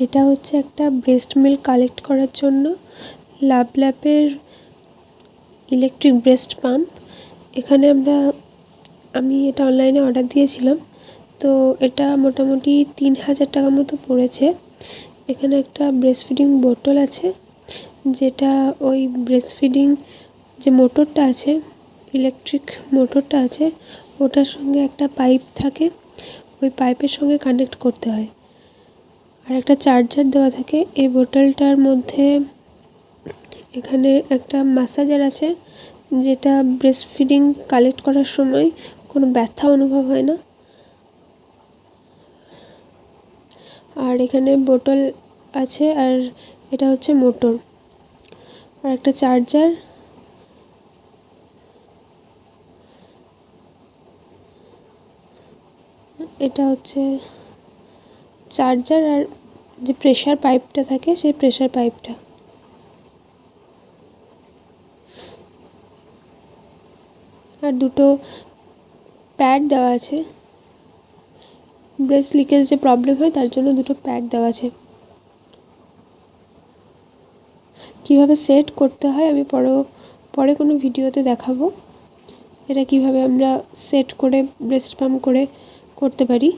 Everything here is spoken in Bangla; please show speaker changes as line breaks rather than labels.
এটা হচ্ছে একটা ব্রেস্ট মিল্ক কালেক্ট করার জন্য লাভল্যাপের ইলেকট্রিক ব্রেস্ট পাম্প। এখানে আমি এটা অনলাইনে অর্ডার দিয়েছিলাম, তো এটা মোটামুটি 3000 টাকা মতো পড়েছে। এখানে একটা ব্রেস্ট ফিডিং বোতল আছে, যেটা ওই ব্রেস্ট ফিডিং যে মোটরটা আছে, ইলেকট্রিক মোটরটা আছে, ওটার সঙ্গে একটা পাইপ থাকে, ওই পাইপের সঙ্গে কানেক্ট করতে হয়। আর একটা চার্জার দেওয়া থাকে। এই বোতলটার মধ্যে এখানে একটা ম্যাসাজার আছে, যেটা ব্রেস্ট ফিডিং কালেক্ট করার সময় কোনো ব্যথা অনুভব হয় না। আর এখানে বোতল আছে, আর এটা হচ্ছে মোটর, আর একটা চার্জার। এটা হচ্ছে চার্জার, আর যে প্রেসার পাইপটা থাকে সেই প্রেসার পাইপটা। আর দুটো প্যাড দেওয়া আছে, ব্রেস্ট লিকেজ যে প্রবলেম হয় তার জন্য দুটো প্যাড দেওয়া আছে। কীভাবে সেট করতে হয় আমি পরে কোনো ভিডিওতে দেখাবো, এটা কিভাবে আমরা সেট করে ব্রেস্ট পাম্প করতে পারি।